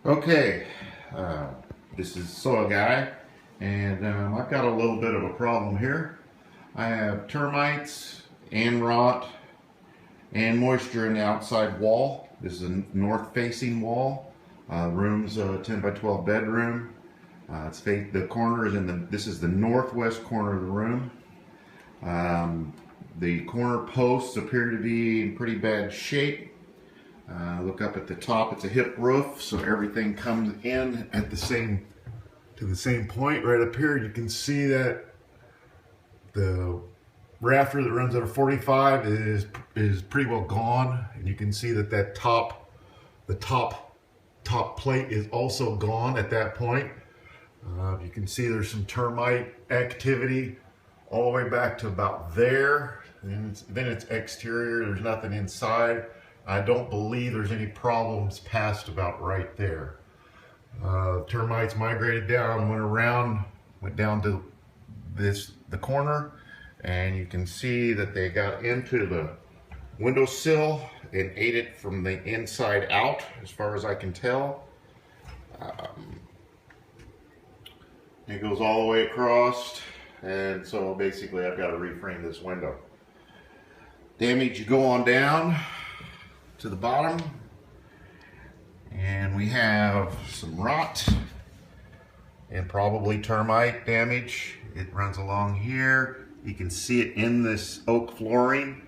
Okay, uh, this is Soil Guy, and I've got a little bit of a problem here. I have termites and rot and moisture in the outside wall. This is a north-facing wall. Room's a 10 by 12 bedroom. The corner is this is the northwest corner of the room. The corner posts appear to be in pretty bad shape. Look up at the top, it's a hip roof, so everything comes in at the same point. Right up here, you can see that the rafter that runs at a 45 is pretty well gone, and you can see that the top plate is also gone at that point. You can see there's some termite activity all the way back to about there. And then it's exterior, there's nothing inside. I don't believe there's any problems past about right there. Termites migrated down, went down to the corner, and you can see that they got into the windowsill and ate it from the inside out, as far as I can tell. It goes all the way across, and so basically I've got to reframe this window. Damage, you go on down to the bottom, and we have some rot and probably termite damage. It runs along here. You can see it in this oak flooring.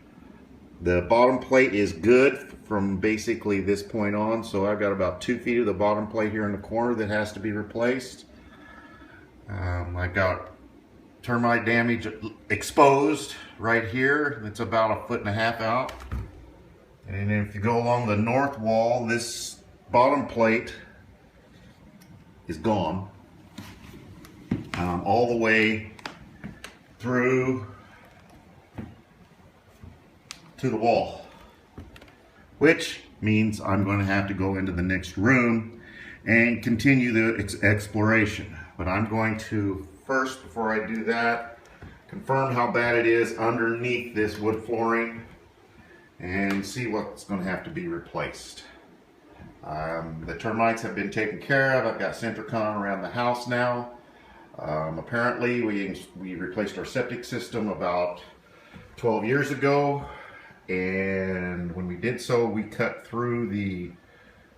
The bottom plate is good from basically this point on, so I've got about 2 feet of the bottom plate here in the corner that has to be replaced. I got termite damage exposed right here. It's about 1.5 feet out. And if you go along the north wall, this bottom plate is gone all the way through to the wall, which means I'm going to have to go into the next room and continue the exploration. But I'm going to first, before I do that, confirm how bad it is underneath this wood flooring and see what's going to have to be replaced. The termites have been taken care of. I've got Centricon around the house now. Apparently we replaced our septic system about 12 years ago, and when we did so, we cut through the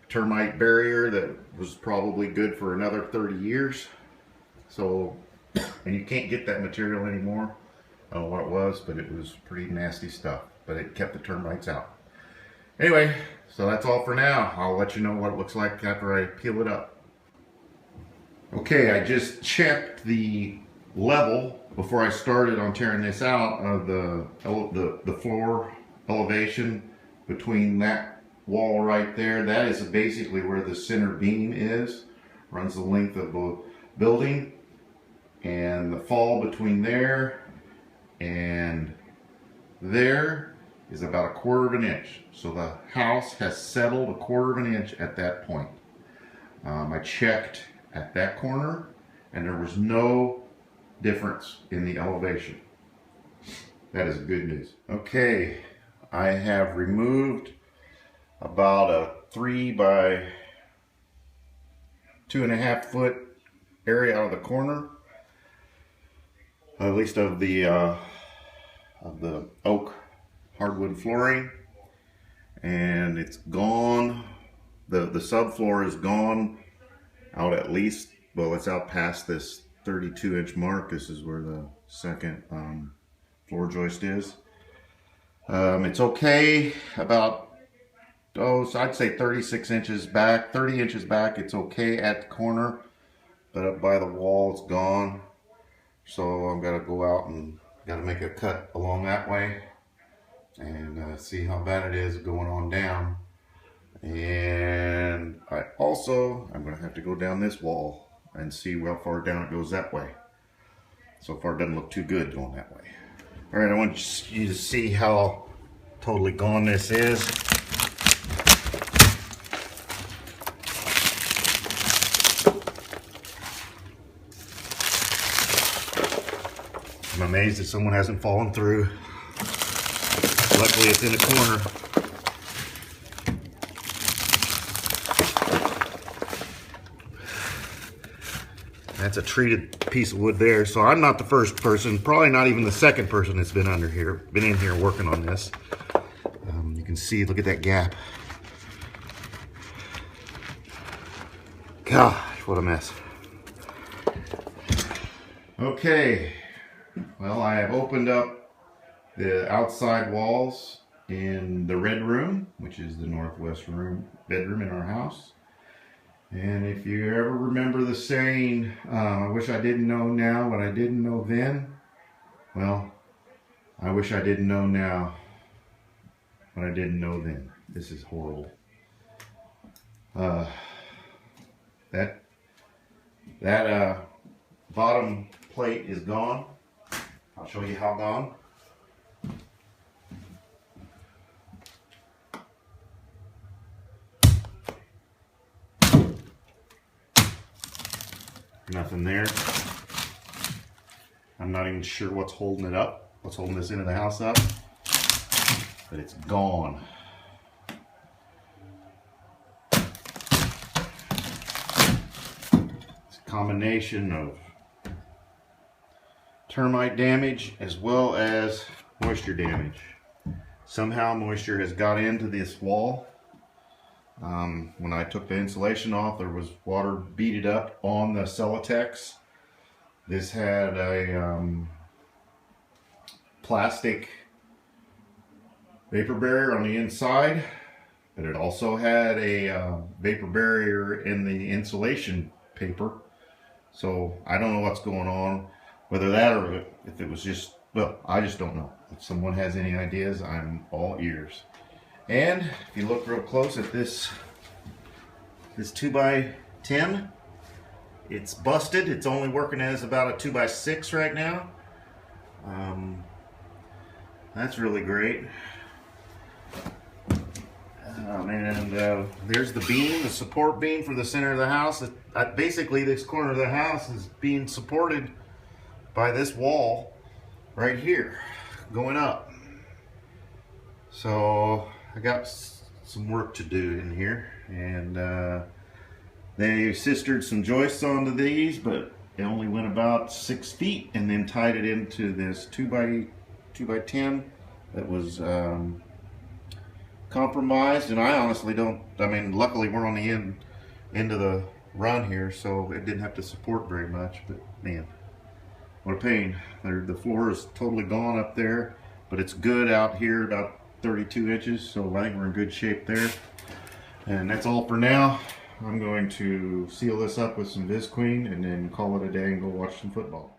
termite barrier that was probably good for another 30 years. So, and you can't get that material anymore. I don't know what it was, but it was pretty nasty stuff. But it kept the termites out. Anyway, so that's all for now. I'll let you know what it looks like after I peel it up. Okay, I just checked the level before I started on tearing this out of the floor elevation between that wall right there. That is basically where the center beam is. Runs the length of the building, and the fall between there and there is about 1/4 inch. So the house has settled 1/4 inch at that point. I checked at that corner, and there was no difference in the elevation. That is good news. Okay, I have removed about a 3 by 2.5 foot area out of the corner, at least of the oak hardwood flooring, and it's gone. The subfloor is gone out at least, well, it's out past this 32-inch mark. This is where the second floor joist is. It's okay about, so I'd say 36 inches back, 30 inches back. It's okay at the corner, but up by the wall it's gone. So I'm gonna go out and gotta make a cut along that way and see how bad it is going on down. And I'm gonna have to go down this wall and see how far down it goes that way. So far it doesn't look too good going that way. All right, I want you to see how totally gone this is. I'm amazed that someone hasn't fallen through. Luckily it's in the corner. That's a treated piece of wood there. So I'm not the first person, probably not even the second person that's been in here working on this. You can see, look at that gap. Gosh, what a mess. Okay, well, I have opened up the outside walls in the red room, which is the northwest bedroom in our house. And if you ever remember the saying, I wish I didn't know now what I didn't know then, well, I wish I didn't know now what I didn't know then. This is horrible. That bottom plate is gone. I'll show you how gone. Nothing there. I'm not even sure what's holding it up, what's holding this into the house up, but it's gone. It's a combination of termite damage as well as moisture damage. Somehow moisture has got into this wall. When I took the insulation off, there was water beaded up on the Celotex. This had a plastic vapor barrier on the inside, but it also had a vapor barrier in the insulation paper. So I don't know what's going on, whether that or if it was just, well, I just don't know. If someone has any ideas, I'm all ears. And if you look real close at this 2x10, it's busted. It's only working as about a 2x6 right now. That's really great. And there's the beam, the support beam for the center of the house. Basically, this corner of the house is being supported by this wall right here, going up. So I got some work to do in here, and they sistered some joists onto these, but it only went about 6 feet, and then tied it into this 2x10 that was compromised. And I honestly don't, luckily we're on the end of the run here, so it didn't have to support very much, but man, what a pain. The floor is totally gone up there, but it's good out here, about 32 inches, so I think we're in good shape there. And that's all for now. I'm going to seal this up with some Visqueen and then call it a day and go watch some football.